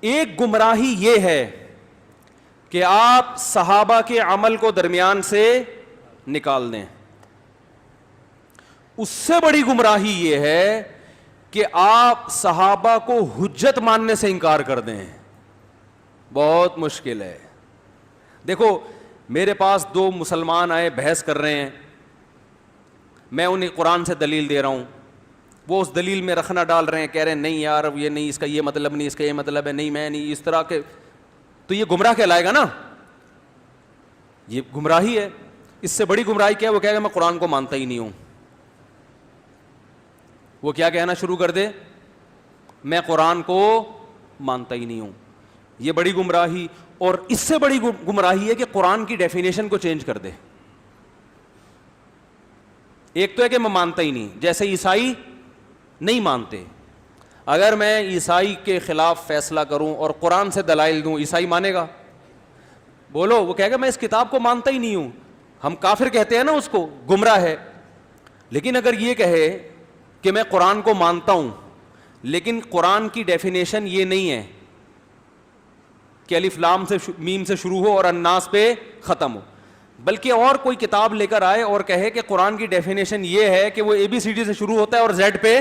ایک گمراہی یہ ہے کہ آپ صحابہ کے عمل کو درمیان سے نکال دیں. اس سے بڑی گمراہی یہ ہے کہ آپ صحابہ کو حجت ماننے سے انکار کر دیں. بہت مشکل ہے. دیکھو میرے پاس دو مسلمان آئے, بحث کر رہے ہیں, میں انہیں قرآن سے دلیل دے رہا ہوں, وہ اس دلیل میں رکھنا ڈال رہے ہیں, کہہ رہے ہیں نہیں یار یہ نہیں, اس کا یہ مطلب نہیں, اس کا یہ مطلب ہے, نہیں میں نہیں, اس طرح کے. تو یہ گمراہ کہلائے گا نا, یہ گمراہی ہے. اس سے بڑی گمراہی کیا ہے؟ وہ کہے گا میں قرآن کو مانتا ہی نہیں ہوں. وہ کیا کہنا شروع کر دے؟ میں قرآن کو مانتا ہی نہیں ہوں. یہ بڑی گمراہی. اور اس سے بڑی گمراہی ہے کہ قرآن کی ڈیفینیشن کو چینج کر دے. ایک تو ہے کہ میں مانتا ہی نہیں, جیسے عیسائی نہیں مانتے. اگر میں عیسائی کے خلاف فیصلہ کروں اور قرآن سے دلائل دوں, عیسائی مانے گا؟ بولو. وہ کہے گا میں اس کتاب کو مانتا ہی نہیں ہوں. ہم کافر کہتے ہیں نا اس کو, گمراہ ہے. لیکن اگر یہ کہے کہ میں قرآن کو مانتا ہوں لیکن قرآن کی ڈیفینیشن یہ نہیں ہے کہ الف لام سے میم سے شروع ہو اور الناس پہ ختم ہو, بلکہ اور کوئی کتاب لے کر آئے اور کہے کہ قرآن کی ڈیفینیشن یہ ہے کہ وہ ABCD سے شروع ہوتا ہے اور Z پہ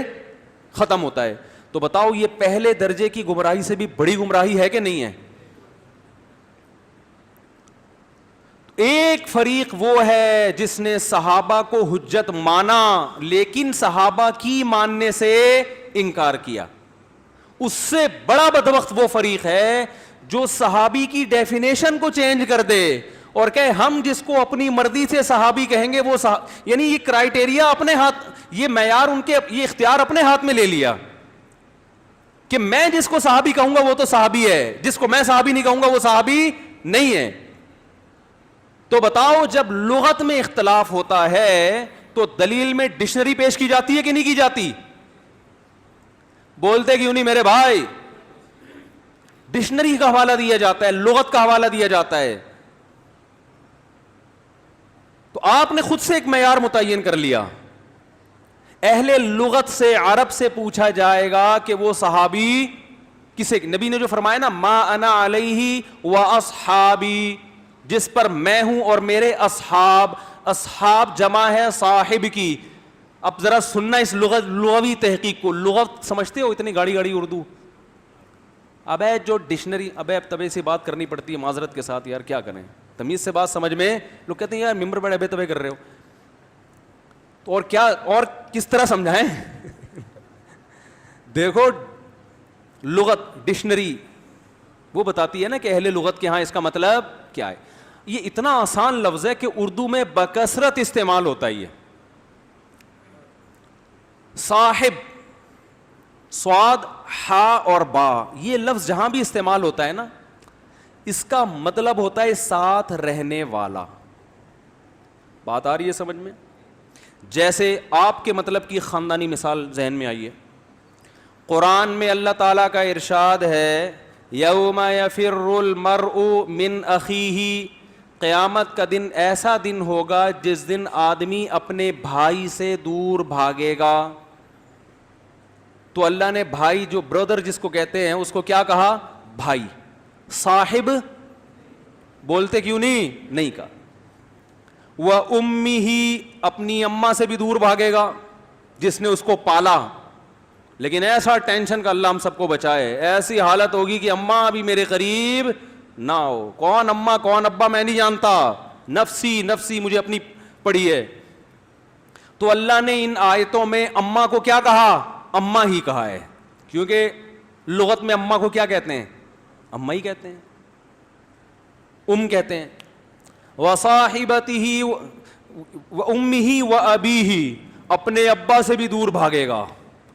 ختم ہوتا ہے, تو بتاؤ یہ پہلے درجے کی گمراہی سے بھی بڑی گمراہی ہے کہ نہیں ہے؟ ایک فریق وہ ہے جس نے صحابہ کو حجت مانا لیکن صحابہ کی ماننے سے انکار کیا. اس سے بڑا بدبخت وہ فریق ہے جو صحابی کی ڈیفینیشن کو چینج کر دے اور کہے ہم جس کو اپنی مرضی سے صحابی کہیں گے وہ یعنی یہ کرائیٹیریا اپنے ہاتھ, یہ معیار ان کے, یہ اختیار اپنے ہاتھ میں لے لیا کہ میں جس کو صحابی کہوں گا وہ تو صحابی ہے, جس کو میں صحابی نہیں کہوں گا وہ صحابی نہیں ہے. تو بتاؤ جب لغت میں اختلاف ہوتا ہے تو دلیل میں ڈکشنری پیش کی جاتی ہے کہ نہیں کی جاتی؟ بولتے کیوں نہیں میرے بھائی؟ ڈکشنری کا حوالہ دیا جاتا ہے, لغت کا حوالہ دیا جاتا ہے. تو آپ نے خود سے ایک معیار متعین کر لیا. اہل لغت سے, عرب سے پوچھا جائے گا کہ وہ صحابی کسے, نبی نے جو فرمایا نا ما انا علیہ و اصحابی, جس پر میں ہوں اور میرے اصحاب, اصحاب جمع ہے صاحب کی. اب ذرا سننا اس لغوی تحقیق کو. لغت سمجھتے ہو اتنی گاڑی گاڑی اردو؟ ابے جو ڈکشنری, ابے اب تبے سے بات کرنی پڑتی ہے معذرت کے ساتھ یار, کیا کریں, تمیز سے بات سمجھ میں. لوگ کہتے ہیں یار ممبر بڑے ابے تبے کر رہے ہو, تو اور کیا اور کس طرح سمجھائیں؟ دیکھو لغت ڈکشنری وہ بتاتی ہے نا کہ اہل لغت کے ہاں اس کا مطلب کیا ہے. یہ اتنا آسان لفظ ہے کہ اردو میں بکثرت استعمال ہوتا ہی ہے. صاحب, صاد, ہا اور با, یہ لفظ جہاں بھی استعمال ہوتا ہے نا اس کا مطلب ہوتا ہے ساتھ رہنے والا. بات آ رہی ہے سمجھ میں؟ جیسے آپ کے مطلب کی خاندانی مثال ذہن میں آئی ہے. قرآن میں اللہ تعالیٰ کا ارشاد ہے یوم یفر المرء من اخیہ, قیامت کا دن ایسا دن ہوگا جس دن آدمی اپنے بھائی سے دور بھاگے گا. تو اللہ نے بھائی, جو برادر جس کو کہتے ہیں, اس کو کیا کہا؟ بھائی. صاحب بولتے کیوں نہیں کہا. وَأُمِّهِ, اپنی اماں سے بھی دور بھاگے گا جس نے اس کو پالا. لیکن ایسا ٹینشن کا اللہ ہم سب کو بچائے, ایسی حالت ہوگی کہ اماں ابھی میرے قریب نہ ہو. کون اماں کون ابا میں نہیں جانتا, نفسی نفسی مجھے اپنی پڑی ہے. تو اللہ نے ان آیتوں میں اماں کو کیا کہا؟ اماں ہی کہا ہے, کیونکہ لغت میں اماں کو کیا کہتے ہیں؟ اماں ہی کہتے ہیں, کہتے ہیں. وصاحبتہ وامہ وابیہ, اپنے ابا سے بھی دور بھاگے گا.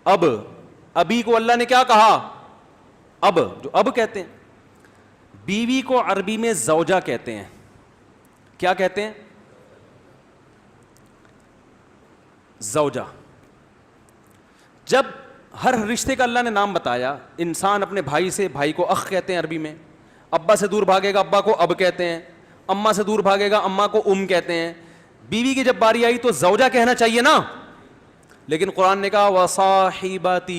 اب ابی کو اللہ نے کیا کہا؟ اب, جو اب کہتے ہیں. بیوی کو عربی میں زوجہ کہتے ہیں. کیا کہتے ہیں؟ زوجہ. جب ہر رشتے کا اللہ نے نام بتایا, انسان اپنے بھائی سے, بھائی کو اخ کہتے ہیں عربی میں. ابا سے دور بھاگے گا ابا کو اب کہتے ہیں, اماں سے دور بھاگے گا اماں کو کہتے ہیں. بیوی کی جب باری آئی تو زوجہ کہنا چاہیے نا, لیکن قرآن نے کہا وصاحبتہ,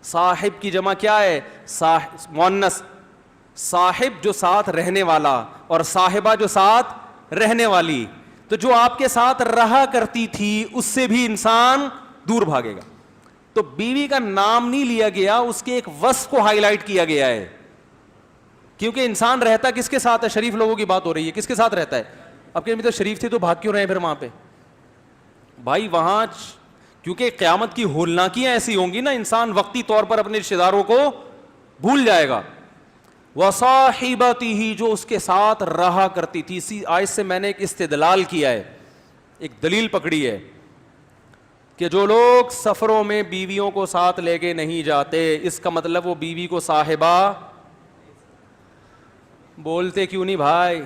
صاحب کی جمع کیا ہے؟ مؤنث. صاحب جو ساتھ رہنے والا اور صاحبہ جو ساتھ رہنے والی. تو جو آپ کے ساتھ رہا کرتی تھی اس سے بھی انسان دور بھاگے گا. تو بیوی کا نام نہیں لیا گیا, اس کے ایک وصف کو ہائی لائٹ کیا گیا ہے, کیونکہ انسان رہتا کس کے ساتھ ہے؟ شریف لوگوں کی بات ہو رہی ہے, کس کے ساتھ رہتا ہے؟ اب کہ تو شریف تھے تو بھاگ کیوں رہے پھر وہاں پہ؟ بھائی وہاں کیونکہ قیامت کی ہولناکیاں ایسی ہوں گی نا, انسان وقتی طور پر اپنے رشتے داروں کو بھول جائے گا. وصاحبتہ, جو اس کے ساتھ رہا کرتی تھی. اسی آیت سے میں نے ایک استدلال کیا ہے, ایک دلیل پکڑی ہے کہ جو لوگ سفروں میں بیویوں کو ساتھ لے کے نہیں جاتے, اس کا مطلب وہ بیوی کو صاحبہ. بولتے کیوں نہیں بھائی؟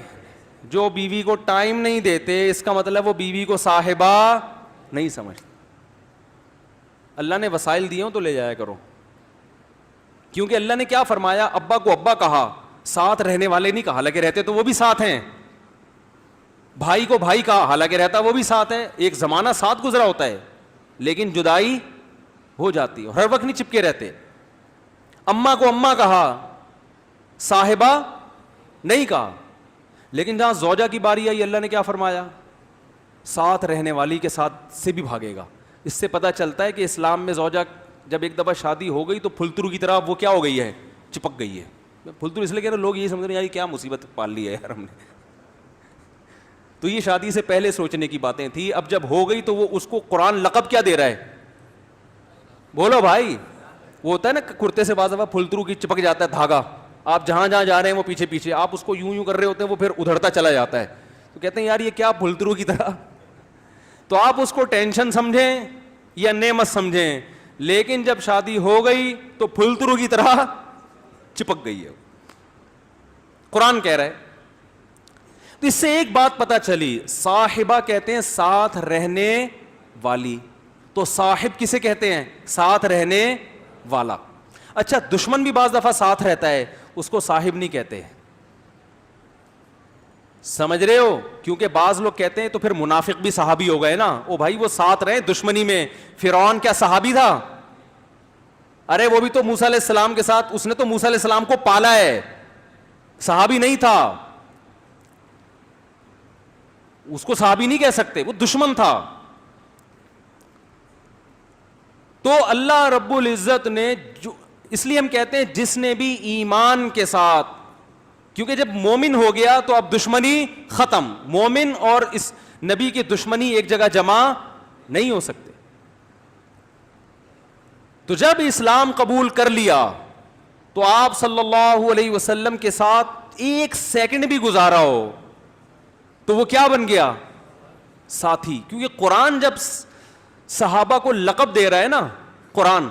جو بیوی کو ٹائم نہیں دیتے اس کا مطلب وہ بیوی کو صاحبہ نہیں سمجھتے. اللہ نے وسائل دیے ہوں تو لے جایا کرو, کیونکہ اللہ نے کیا فرمایا؟ ابا کو ابا کہا, ساتھ رہنے والے نہیں کہا, حالانکہ رہتے تو وہ بھی ساتھ ہیں. بھائی کو بھائی کہا, حالانکہ رہتا وہ بھی ساتھ ہے. ایک زمانہ ساتھ گزرا ہوتا ہے لیکن جدائی ہو جاتی ہے, ہر وقت نہیں چپکے رہتے. اماں کو اماں کہا, صاحبہ نہیں کہا. لیکن جہاں زوجہ کی باری آئی, اللہ نے کیا فرمایا؟ ساتھ رہنے والی کے ساتھ سے بھی بھاگے گا. اس سے پتہ چلتا ہے کہ اسلام میں زوجہ جب ایک دفعہ شادی ہو گئی تو پھلترو کی طرح وہ کیا ہو گئی ہے؟ چپک گئی ہے. پھلترو اس لیے کہہ رہے لوگ یہ سمجھ رہے ہیں یار کیا مصیبت پال لی ہے یار ہم نے. تو یہ شادی سے پہلے سوچنے کی باتیں تھی. اب جب ہو گئی تو وہ اس کو قرآن لقب کیا دے رہا ہے؟ بولو بھائی. وہ ہوتا ہے نا کرتے سے بعض دفعہ پھلترو کی چپک جاتا ہے دھاگا, آپ جہاں جہاں جا رہے ہیں وہ پیچھے پیچھے, آپ اس کو یوں یوں کر رہے ہوتے ہیں وہ پھر ادھرتا چلا جاتا ہے. تو کہتے ہیں یار یہ کیا پھلترو کی طرح. تو آپ اس کو ٹینشن سمجھیں یا نعمت سمجھیں, لیکن جب شادی ہو گئی تو پھلترو کی طرح چپک گئی ہے. قرآن کہہ رہا ہے. تو اس سے ایک بات پتہ چلی, صاحبہ کہتے ہیں ساتھ رہنے والی. تو صاحب کسے کہتے ہیں؟ ساتھ رہنے والا. اچھا دشمن بھی بعض دفعہ ساتھ رہتا ہے, اس کو صاحب نہیں کہتے. سمجھ رہے ہو؟ کیونکہ بعض لوگ کہتے ہیں تو پھر منافق بھی صحابی ہو گئے نا. او بھائی وہ ساتھ رہے دشمنی میں. فرعون کیا صحابی تھا؟ ارے وہ بھی تو موسیٰ علیہ السلام کے ساتھ, اس نے تو موسیٰ علیہ السلام کو پالا ہے, صحابی نہیں تھا. اس کو صحابی نہیں کہہ سکتے, وہ دشمن تھا. تو اللہ رب العزت نے اس لیے ہم کہتے ہیں جس نے بھی ایمان کے ساتھ, کیونکہ جب مومن ہو گیا تو اب دشمنی ختم. مومن اور اس نبی کی دشمنی ایک جگہ جمع نہیں ہو سکتے. تو جب اسلام قبول کر لیا تو آپ صلی اللہ علیہ وسلم کے ساتھ ایک سیکنڈ بھی گزارا ہو تو وہ کیا بن گیا؟ ساتھی. کیونکہ قرآن جب صحابہ کو لقب دے رہا ہے نا, قرآن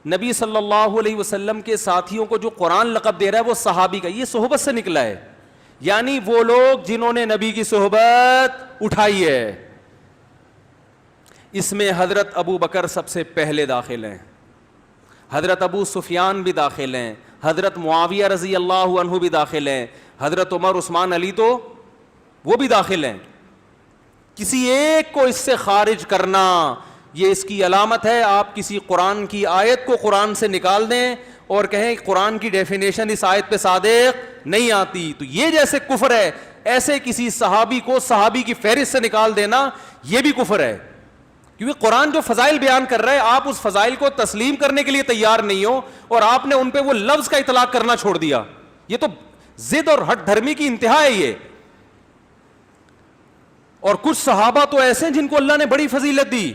نبی صلی اللہ علیہ وسلم کے ساتھیوں کو جو قرآن لقب دے رہا ہے وہ صحابی کا, یہ صحبت سے نکلا ہے. یعنی وہ لوگ جنہوں نے نبی کی صحبت اٹھائی ہے. اس میں حضرت ابو بکر سب سے پہلے داخل ہیں, حضرت ابو سفیان بھی داخل ہیں, حضرت معاویہ رضی اللہ عنہ بھی داخل ہیں, حضرت عمر عثمان علی تو وہ بھی داخل ہیں. کسی ایک کو اس سے خارج کرنا یہ اس کی علامت ہے. آپ کسی قرآن کی آیت کو قرآن سے نکال دیں اور کہیں قرآن کی ڈیفینیشن اس آیت پہ صادق نہیں آتی, تو یہ جیسے کفر ہے, ایسے کسی صحابی کو صحابی کی فہرست سے نکال دینا یہ بھی کفر ہے. کیونکہ قرآن جو فضائل بیان کر رہا ہے آپ اس فضائل کو تسلیم کرنے کے لیے تیار نہیں ہو اور آپ نے ان پہ وہ لفظ کا اطلاق کرنا چھوڑ دیا. یہ تو ضد اور ہٹ دھرمی کی انتہا ہے یہ. اور کچھ صحابہ تو ایسے ہیں جن کو اللہ نے بڑی فضیلت دی.